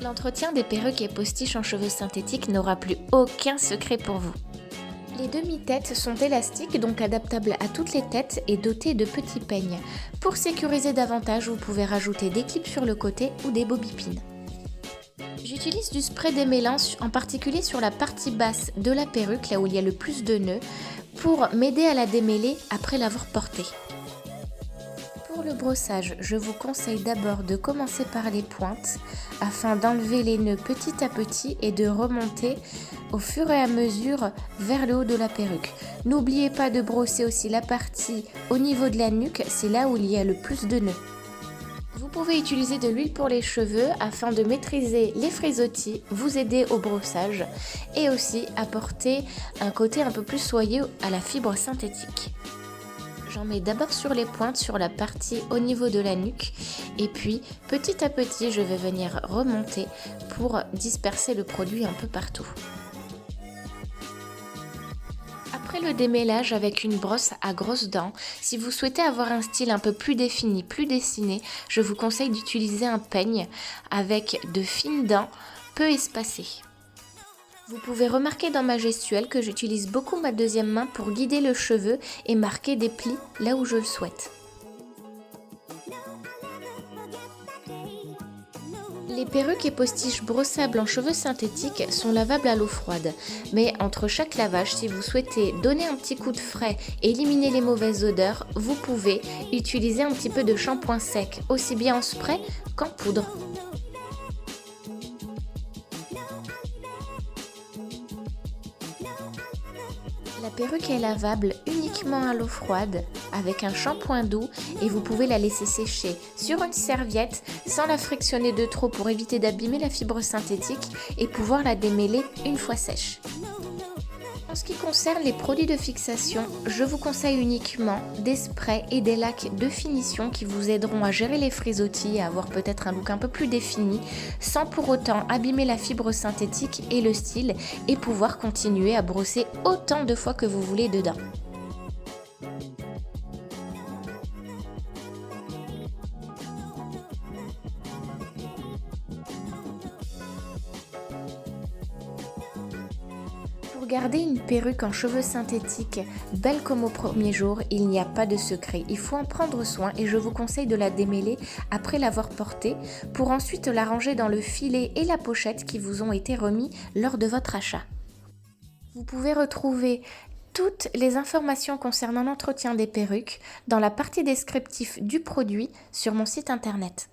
L'entretien des perruques et postiches en cheveux synthétiques n'aura plus aucun secret pour vous. Les demi-têtes sont élastiques, donc adaptables à toutes les têtes et dotées de petits peignes. Pour sécuriser davantage, vous pouvez rajouter des clips sur le côté ou des bobipines. J'utilise du spray démêlant, en particulier sur la partie basse de la perruque, là où il y a le plus de nœuds, pour m'aider à la démêler après l'avoir portée. Pour le brossage, je vous conseille d'abord de commencer par les pointes afin d'enlever les nœuds petit à petit et de remonter au fur et à mesure vers le haut de la perruque. N'oubliez pas de brosser aussi la partie au niveau de la nuque, c'est là où il y a le plus de nœuds. Vous pouvez utiliser de l'huile pour les cheveux afin de maîtriser les frisottis, vous aider au brossage et aussi apporter un côté un peu plus soyeux à la fibre synthétique. J'en mets d'abord sur les pointes, sur la partie au niveau de la nuque et puis petit à petit je vais venir remonter pour disperser le produit un peu partout. Après le démêlage avec une brosse à grosses dents, si vous souhaitez avoir un style un peu plus défini, plus dessiné, je vous conseille d'utiliser un peigne avec de fines dents peu espacées. Vous pouvez remarquer dans ma gestuelle que j'utilise beaucoup ma deuxième main pour guider le cheveu et marquer des plis là où je le souhaite. Les perruques et postiches brossables en cheveux synthétiques sont lavables à l'eau froide, mais entre chaque lavage, si vous souhaitez donner un petit coup de frais et éliminer les mauvaises odeurs, vous pouvez utiliser un petit peu de shampoing sec, aussi bien en spray qu'en poudre. La perruque est lavable uniquement à l'eau froide avec un shampoing doux et vous pouvez la laisser sécher sur une serviette sans la frictionner de trop pour éviter d'abîmer la fibre synthétique et pouvoir la démêler une fois sèche. En ce qui concerne les produits de fixation, je vous conseille uniquement des sprays et des lacs de finition qui vous aideront à gérer les frisottis et à avoir peut-être un look un peu plus défini sans pour autant abîmer la fibre synthétique et le style et pouvoir continuer à brosser autant de fois que vous voulez dedans. Pour garder une perruque en cheveux synthétiques belle comme au premier jour, il n'y a pas de secret. Il faut en prendre soin et je vous conseille de la démêler après l'avoir portée pour ensuite la ranger dans le filet et la pochette qui vous ont été remis lors de votre achat. Vous pouvez retrouver toutes les informations concernant l'entretien des perruques dans la partie descriptive du produit sur mon site internet.